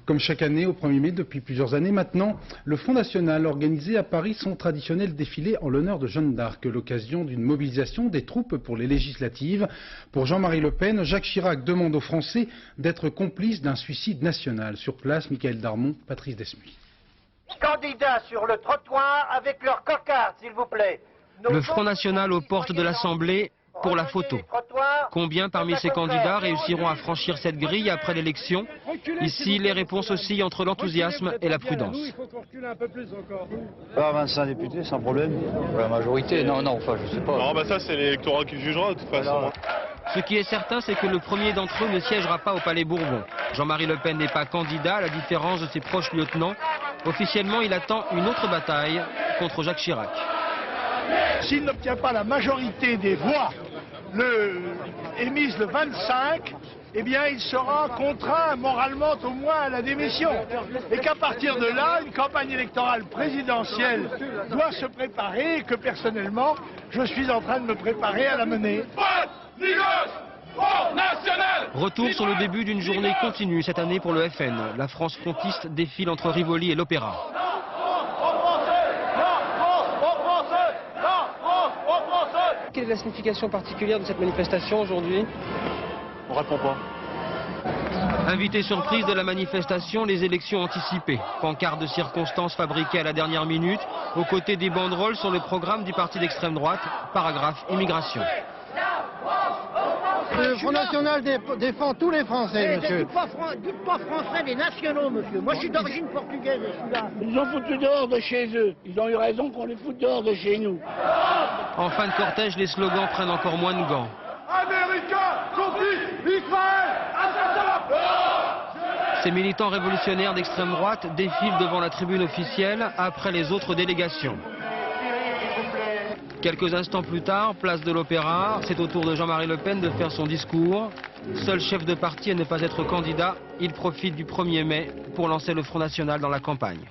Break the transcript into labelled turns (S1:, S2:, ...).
S1: Comme chaque année, au 1er mai, depuis plusieurs années maintenant, le Front National organisait à Paris son traditionnel défilé en l'honneur de Jeanne d'Arc, l'occasion d'une mobilisation des troupes pour les législatives. Pour Jean-Marie Le Pen, Jacques Chirac demande aux Français d'être complices d'un suicide national. Sur place, Michael Darmon, Patrice Desmuy.
S2: Candidats sur le trottoir avec leur cocarde, s'il vous plaît.
S3: Le Front National aux portes de l'Assemblée pour la photo. Combien parmi ces candidats réussiront à franchir cette grille après l'élection? Ici, les réponses oscillent entre l'enthousiasme et la prudence.
S4: 25 députés, sans problème. La majorité, non, enfin, je sais pas.
S5: Non, ça, c'est l'électorat qui jugera, de toute façon.
S3: Ce qui est certain, c'est que le premier d'entre eux ne siégera pas au Palais Bourbon. Jean-Marie Le Pen n'est pas candidat, à la différence de ses proches lieutenants. Officiellement, il attend une autre bataille contre Jacques Chirac.
S6: S'il n'obtient pas la majorité des voix émises le 25, eh bien il sera contraint moralement au moins à la démission. Et qu'à partir de là, une campagne électorale présidentielle doit se préparer et que personnellement, je suis en train de me préparer à la mener.
S3: Retour sur le début d'une journée continue cette année pour le FN. La France frontiste défile entre Rivoli et l'Opéra. Quelle est la signification particulière de cette manifestation aujourd'hui?
S5: On répond pas.
S3: Invité surprise de la manifestation, les élections anticipées. Pancarte de circonstances fabriquées à la dernière minute, aux côtés des banderoles sur le programme du parti d'extrême droite, paragraphe immigration.
S7: Le Front National défend tous les Français, monsieur.
S8: Dites pas français, les nationaux, monsieur. Moi, je suis d'origine portugaise, je suis là.
S6: Ils ont foutu dehors de chez eux. Ils ont eu raison qu'on les foute dehors de chez nous.
S3: En fin de cortège, les slogans prennent encore moins de gants.
S6: Américains, complices, Israël, assassin!
S3: Ces militants révolutionnaires d'extrême droite défilent devant la tribune officielle après les autres délégations. Quelques instants plus tard, place de l'Opéra, c'est au tour de Jean-Marie Le Pen de faire son discours. Seul chef de parti à ne pas être candidat, il profite du 1er mai pour lancer le Front National dans la campagne.